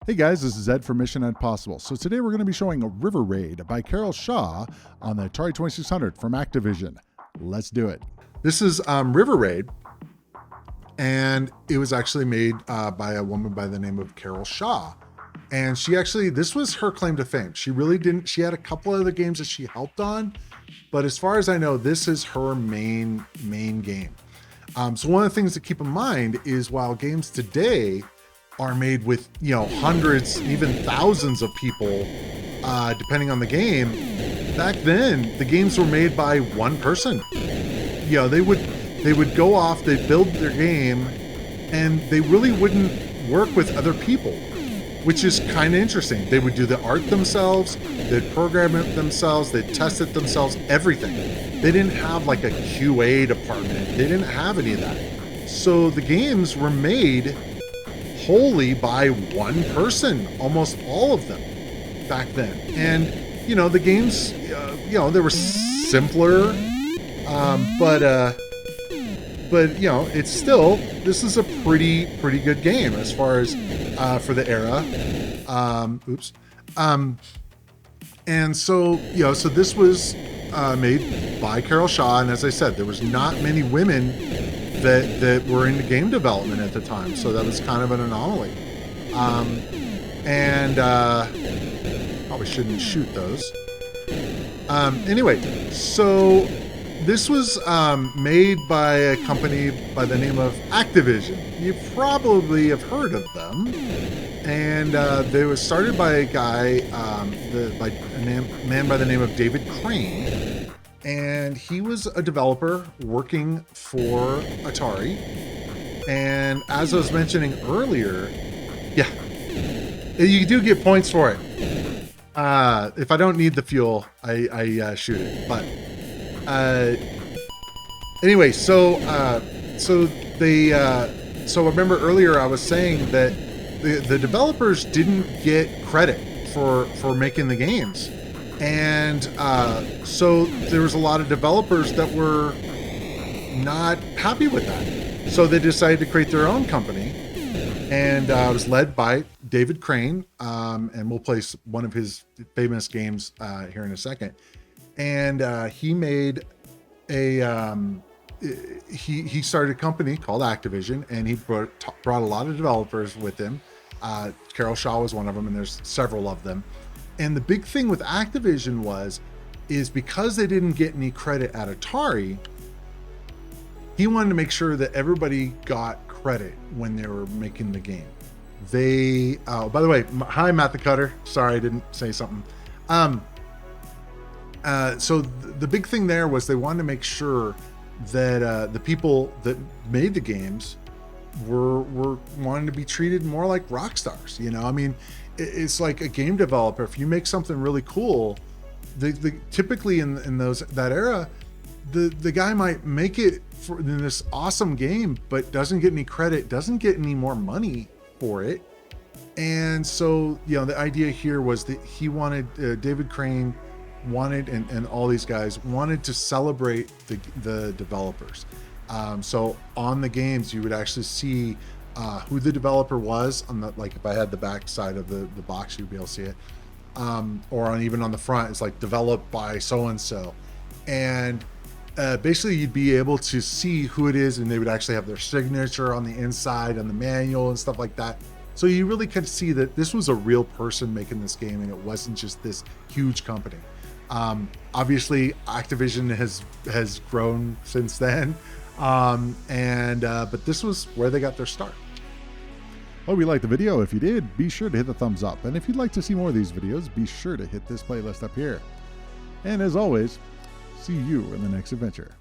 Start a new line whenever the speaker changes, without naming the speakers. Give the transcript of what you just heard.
Hey guys, this is Ed from Mission Impossible. So today we're going to be showing a River Raid by Carol Shaw on the Atari 2600 from Activision. Let's do it. This is River Raid, and it was actually made by a woman by the name of Carol Shaw. And this was her claim to fame. She had a couple other games that she helped on, but as far as I know, this is her main game. So one of the things to keep in mind is while games today are made with, hundreds, even thousands of people, depending on the game, back then the games were made by one person. They would go off, they'd build their game, and they really wouldn't work with other people, which is kind of interesting. They would do the art themselves, they'd program it themselves, they'd test it themselves, everything. They didn't have like a QA department. They didn't have any of that. So the games were made wholly by one person, almost all of them back then. And, the games, they were simpler, but it's still, this is a pretty good game as far as, for the era. And so, so this was made by Carol Shaw. And as I said, there was not many women that were into game development at the time. So that was kind of an anomaly. Probably shouldn't shoot those. Anyway, so this was made by a company by the name of Activision. You probably have heard of them. And they was started by a guy, by a man by the name of David Crane. And he was a developer working for Atari. And as I was mentioning earlier, you do get points for it. If I don't need the fuel, I shoot it. But anyway, so remember earlier I was saying that the developers didn't get credit for making the games. And so there was a lot of developers that were not happy with that. So they decided to create their own company. And it was led by David Crane. And we'll play one of his famous games here in a second. And he made he started a company called Activision, and he brought a lot of developers with him. Carol Shaw was one of them, and there's several of them. And the big thing with Activision is because they didn't get any credit at Atari, he wanted to make sure that everybody got credit when they were making the game. By the way, hi, Matt the Cutter. Sorry, I didn't say something. So the big thing there was they wanted to make sure that the people that made the games were wanting to be treated more like rock stars. I mean, it's like a game developer. If you make something really cool, typically in that era, the guy might make it in this awesome game, but doesn't get any credit, doesn't get any more money for it. And so, the idea here was that he wanted, David Crane wanted, and all these guys wanted to celebrate the developers. So on the games, you would actually see who the developer was on the, like if I had the back side of the box, you'd be able to see it. Or even on the front, it's like developed by so-and-so. And basically you'd be able to see who it is, and they would actually have their signature on the inside and the manual and stuff like that. So you really could see that this was a real person making this game, and it wasn't just this huge company. Obviously Activision has grown since then. But this was where they got their start. Hope you liked the video. If you did, be sure to hit the thumbs up. And if you'd like to see more of these videos, be sure to hit this playlist up here. And as always, see you in the next adventure.